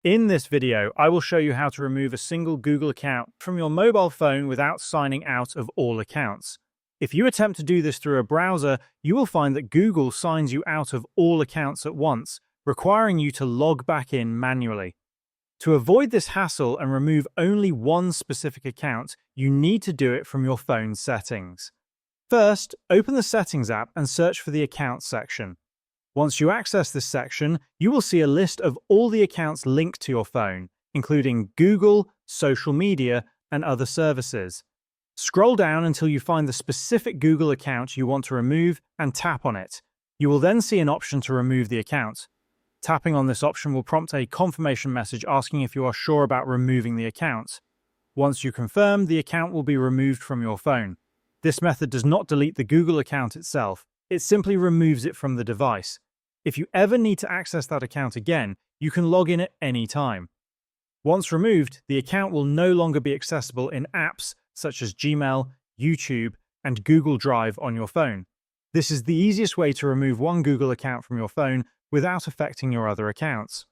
In this video, I will show you how to remove a single Google account from your mobile phone without signing out of all accounts. If you attempt to do this through a browser, you will find that Google signs you out of all accounts at once, requiring you to log back in manually. To avoid this hassle and remove only one specific account, you need to do it from your phone's settings. First, open the Settings app and search for the Accounts section. Once you access this section, you will see a list of all the accounts linked to your phone, including Google, social media, and other services. Scroll down until you find the specific Google account you want to remove and tap on it. You will then see an option to remove the account. Tapping on this option will prompt a confirmation message asking if you are sure about removing the account. Once you confirm, the account will be removed from your phone. This method does not delete the Google account itself. It simply removes it from the device. If you ever need to access that account again, you can log in at any time. Once removed, the account will no longer be accessible in apps such as Gmail, YouTube, and Google Drive on your phone. This is the easiest way to remove one Google account from your phone without affecting your other accounts.